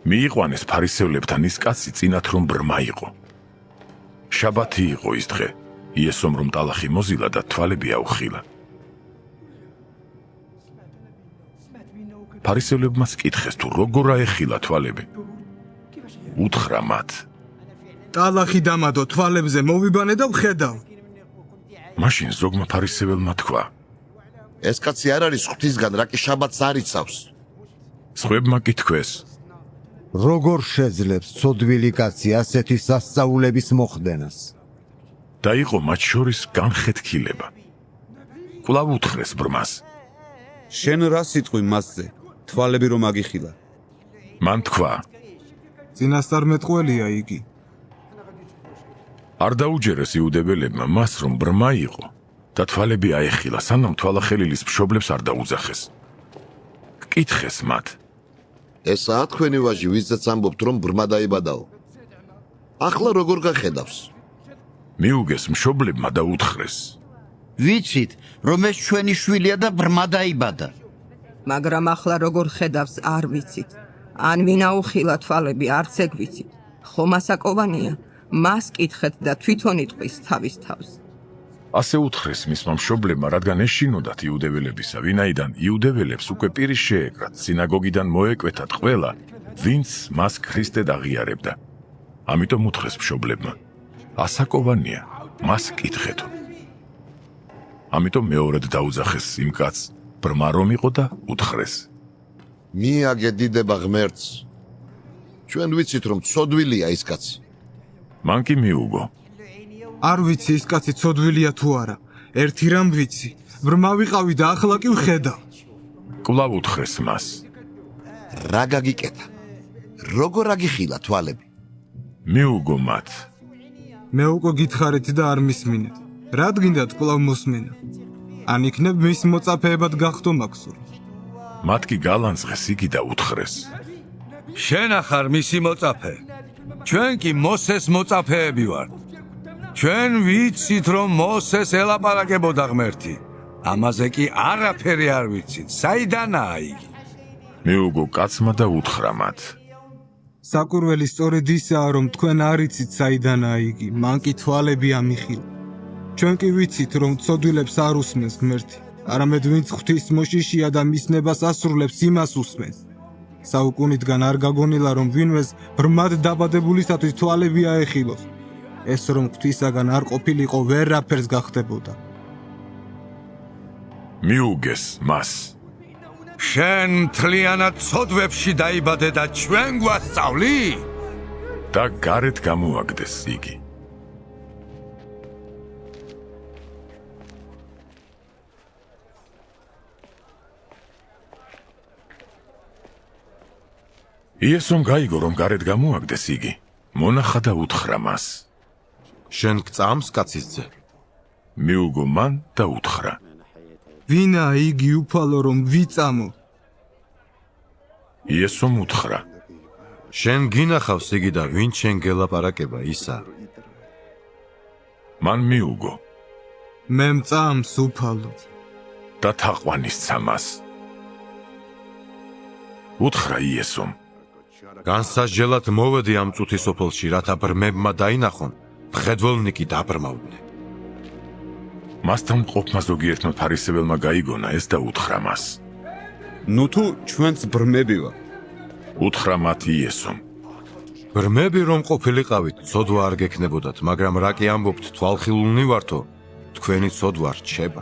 მიიყვანეს ფარისევლებთან ის კაცი წინათ რომ ბრმა იყო. შაბათი იყო ის დღე, იესომ რომ ტალახი მოზილა და თვალები აუხილა. ფარისევლებმა კითხეს თუ როგორ აეხილა თვალები. უთხრა მათ. ტალახი დამადო თვალებზე მოვიბანე და ვხედავ. მაშინ ზოგმა ფარისეველმა თქვა. ეს კაცი არ არის ღვთისგან, რა კი შაბათს არ იცავს. სხვებმა კითხვეს. როგორ შეძლებს ცოდვილი კაცი ასეთი სასწაულების მოხდენას? და იყო მათ შორის განხეთქილება. კვლავ უთხრეს ბრმას. შენ რა სიტყვი მასზე? თვალები რომ აგიხილა. მან თქვა. წინასწარმეტყველია იგი. არ დაუჯერეს იუდეველებმა მას რომ ბრმა იყო და თვალები აეხილა, სანამ თვალახელილის მშობლებს არ დაუძახეს. კითხეს მათ. ესაა თქვენი ვაჟი, ვისაც ამბობთ რომ ბრმა დაიბადაო. ახლა როგორ გახედავს? მიუგეს მშობლებმა და უთხრეს. ვიცით, რომ ეს ჩვენი შვილია და ბრმა დაიბადა. მაგრამ ახლა როგორ ხედავს არ ვიცით. ან ვინ აუხილა თვალები არც ეგ ვიცით. ხომ ასაკოვანია, მას კითხეთ და თვითონ იტყვის თავის თავს. ასე უთხრეს მისმა მშობლებმა, რადგან ეშინოდათ იუდეველებისა, ვინაიდან იუდეველებს უკვე პირის შეეკრათ, სინაგოგიდან მოეკვეთათ ყველა, ვინც მას ქრისტედ აღიარებდა. ამიტომ უთხრეს მშობლებმა. ასაკოვანია, მას კითხეთო. ამიტომ მეორედ დაუძახეს იმ კაცს, ბრმა რომ იყო და უთხრეს. მიაგედიდება ღმერთს. ჩვენ ვიცით რომ ცოდვილია ის კაცი. მან კი მიუგო. არ ვიცი ის კაცი ცოდვილია თუ არა. ერთი რამ ვიცი, ბრმა ვიყავი და ახლა კი ვხედავ. კვლავ უთხრეს მას. რა გაგიკეთა? როგორ აგიხილა თვალები? მიუგო მათ. მე უკვე გითხარით და არ მისმინეთ. რა გინდათ კვლავ მოსმენა? ან იქნებ მის მოწაფეებად გახდო მაქსური. მათ კი გალანძღეს იგი და უთხრეს. შენ ახარ მისი მოწაფე. ჩვენ კი მოსეს მოწაფეები ვართ. ჩვენ ვიცით რომ მოსეს ელაპარაკებოდა ღმერთი. ამაზე კი არაფერი არ ვიცით. საიდანაა იგი? მიუგო კაცმა და უთხრა მათ. საკურველი სწორედ ისაა რომ თქვენ არ იცით საიდანაა იგი, მან კი თვალები ამიხილა. ჩვენ კი ვიცით რომ ცოდვილებს არ უსმენს ღმერთი, არამედ ვინც ღვთის მოშიშია და მის ნებას ასრულებს იმას უსმენს. საუკუნიდან არ გაგონილა რომ ვინმეს ბრმად დაბადებულისათვის თვალები აეხილოს. ეს რომ ღვთისაგან არ ყოფილიყო ვერაფერს გახდებოდა. მიუგეს მას. შენ მთლიანად ცოდვებში დაიბადე და ჩვენ გვასწავლი? და გარეთ გამოაგდეს იგი. იესომ გაიგო რომ გარეთ გამოაგდეს იგი. მონახა და უთხრა მას. შენ გწამს კაცის ძე? მიუგო მან და უთხრა. ვინა იგი უფალო რომ ვიწამო? იესომ უთხრა. შენ გინახავს იგი და ვინ შენ გელაპარაკება ისა? მან მიუგო. მე მწამს უფალო. და თაყვანისცა მას. უთხრა იესომ. განსასჯელად მოვედი ამ წუთის სოფელში, რათა ბრმებმა დაინახონ, მხედველნი კი დაბრმავდნენ. მასთან მყოფმა ზოგიერთმა ფარისეველმა გაიგონა ეს და უთხრა მას. ნუ თუ ჩვენც ბრმები ვართ. უთხრა მათ იესომ. ბრმები რომ ყოფილიყავით, ცოდვა არ გექნებოდათ, მაგრამ რა კი ამბობთ, თვალხილულნი ვართო, თქვენი ცოდვა რჩება.